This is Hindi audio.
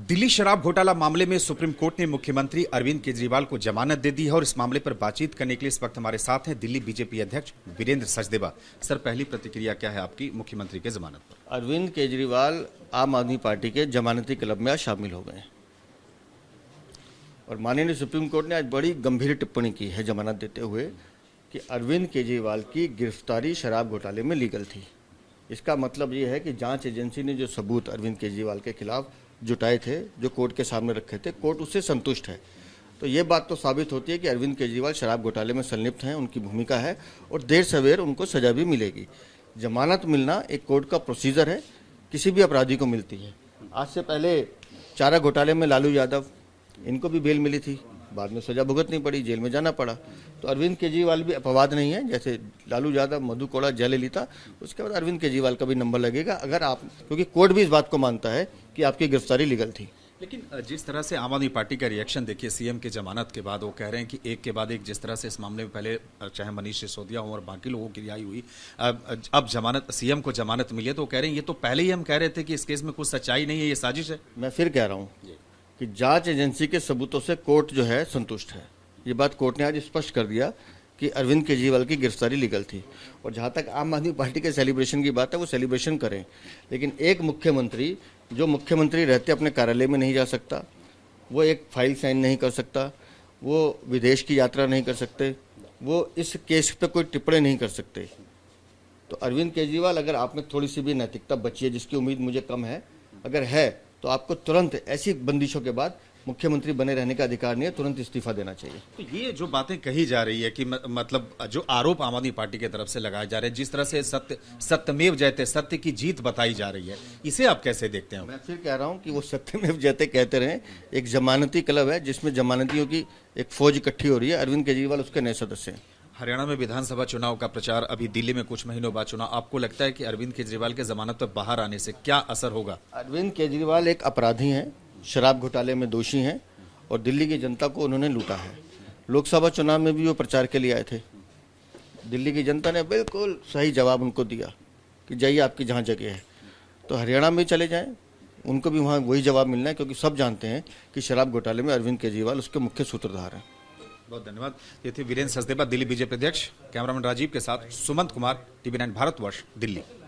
दिल्ली शराब घोटाला मामले में सुप्रीम कोर्ट ने मुख्यमंत्री अरविंद केजरीवाल को जमानत दे दी है और इस मामले पर बातचीत करने के लिए इस वक्त हमारे साथ हैं दिल्ली बीजेपी अध्यक्ष वीरेंद्र सचदेवा। सर, पहली प्रतिक्रिया क्या है आपकी मुख्यमंत्री के जमानत पर? अरविंद केजरीवाल आम आदमी पार्टी के जमानती क्लब में आज शामिल हो गए और माननीय सुप्रीम कोर्ट ने आज बड़ी गंभीर टिप्पणी की है जमानत देते हुए कि अरविंद केजरीवाल की गिरफ्तारी शराब घोटाले में लीगल थी। इसका मतलब ये है कि जांच एजेंसी ने जो सबूत अरविंद केजरीवाल के खिलाफ जुटाए थे, जो कोर्ट के सामने रखे थे, कोर्ट उससे संतुष्ट है। तो ये बात तो साबित होती है कि अरविंद केजरीवाल शराब घोटाले में संलिप्त हैं, उनकी भूमिका है और देर सवेर उनको सजा भी मिलेगी। जमानत मिलना एक कोर्ट का प्रोसीजर है, किसी भी अपराधी को मिलती है। आज से पहले चारा घोटाले में लालू यादव, इनको भी बेल मिली थी, बाद में सजा भुगतनी पड़ी, जेल में जाना पड़ा। तो अरविंद केजरीवाल भी अपवाद नहीं है, जैसे लालू यादव, मधु कोड़ा, जयललिता, उसके बाद अरविंद केजरीवाल का भी नंबर लगेगा अगर आप, क्योंकि कोर्ट भी इस बात को मानता है कि आपकी गिरफ्तारी लीगल थी। लेकिन जिस तरह से आम आदमी पार्टी का रिएक्शन देखिए सीएम के जमानत के बाद, वो कह रहे हैं कि एक के बाद एक जिस तरह से इस मामले में पहले चाहे मनीष सिसोदिया हो और बाकी लोगों की रिहाई हुई, अब जमानत, सीएम को जमानत मिली है, तो वो कह रहे हैं ये तो पहले ही हम कह रहे थे कि इस केस में कुछ सच्चाई नहीं है, ये साजिश है। मैं फिर कह रहा हूँ कि जांच एजेंसी के सबूतों से कोर्ट जो है संतुष्ट है। ये बात कोर्ट ने आज स्पष्ट कर दिया कि अरविंद केजरीवाल की गिरफ्तारी लीगल थी। और जहाँ तक आम आदमी पार्टी के सेलिब्रेशन की बात है, वो सेलिब्रेशन करें, लेकिन एक मुख्यमंत्री जो मुख्यमंत्री रहते अपने कार्यालय में नहीं जा सकता, वो एक फाइल साइन नहीं कर सकता, वो विदेश की यात्रा नहीं कर सकते, वो इस केस पे कोई टिप्पणी नहीं कर सकते। तो अरविंद केजरीवाल, अगर आप में थोड़ी सी भी नैतिकता बची है, जिसकी उम्मीद मुझे कम है, अगर है तो आपको तुरंत ऐसी बंदिशों के बाद मुख्यमंत्री बने रहने का अधिकार नहीं है, तुरंत इस्तीफा देना चाहिए। तो ये जो बातें कही जा रही है कि मतलब जो आरोप आम आदमी पार्टी की तरफ से लगाए जा रहे हैं, जिस तरह से सत्यमेव जयते, सत्य की जीत बताई जा रही है, इसे आप कैसे देखते हैं? मैं फिर कह रहा हूं कि वो सत्यमेव जयते कहते रहे। एक जमानती क्लब है जिसमें जमानतियों की एक फौज इकट्ठी हो रही है, अरविंद केजरीवाल उसके नए सदस्य हैं। हरियाणा में विधानसभा चुनाव का प्रचार, अभी दिल्ली में कुछ महीनों बाद चुनाव, आपको लगता है कि अरविंद केजरीवाल के जमानत पर बाहर आने से क्या असर होगा? अरविंद केजरीवाल एक अपराधी हैं, शराब घोटाले में दोषी हैं और दिल्ली की जनता को उन्होंने लूटा है। लोकसभा चुनाव में भी वो प्रचार के लिए आए थे, दिल्ली की जनता ने बिल्कुल सही जवाब उनको दिया कि जाइए, आपकी जहाँ जगह है। तो हरियाणा में चले जाएं, उनको भी वहाँ वही जवाब मिलना है, क्योंकि सब जानते हैं कि शराब घोटाले में अरविंद केजरीवाल उसके मुख्य सूत्रधार हैं। बहुत धन्यवाद। ये थे वीरेंद्र सचदेवा, दिल्ली बीजेपी अध्यक्ष। कैमरामैन राजीव के साथ सुमंत कुमार, टीवी 9 भारतवर्ष, दिल्ली।